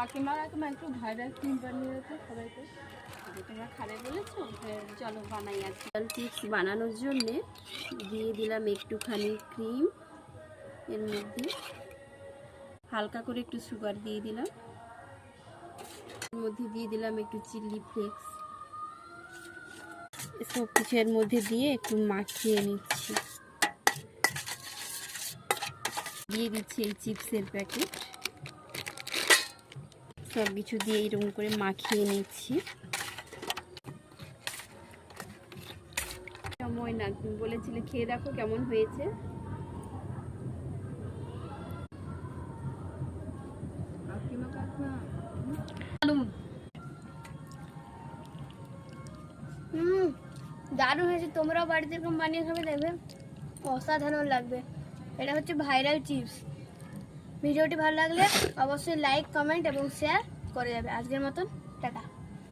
কাকিমা একটু viral cream বানিয়ে রেখে সবাইকে। তোমরা খাবে বলেছো, চলো বানাই। আজকে চিপস বানানোর জন্যে দিয়ে দিলাম একটুখানি ক্রিম, এর মধ্যে হালকা করে একটু সুগার দিয়ে দিলাম, এর মধ্যে দিয়ে দিলাম একটু চিলি ফ্লেক্স। সব কিছু এর মধ্যে দিয়ে একটু মাখিয়ে নিচ্ছি। দিয়ে দিচ্ছি এই চিপসের প্যাকেট, সব কিছু দিয়ে এরকম করে মাখিয়ে নিচ্ছি। সময় না, তুমি বলেছিলে খেয়ে দেখো কেমন হয়েছে। দারুণ হয়েছে, তোমরাও বাড়িতে এরকম বানিয়ে খাবে, দেখবে অসাধারণ লাগবে। এটা হচ্ছে ভাইরাল চিপস। ভিডিওটি ভালো লাগলে অবশ্যই লাইক, কমেন্ট এবং শেয়ার করে যাবে। আজকের মতন টাটা।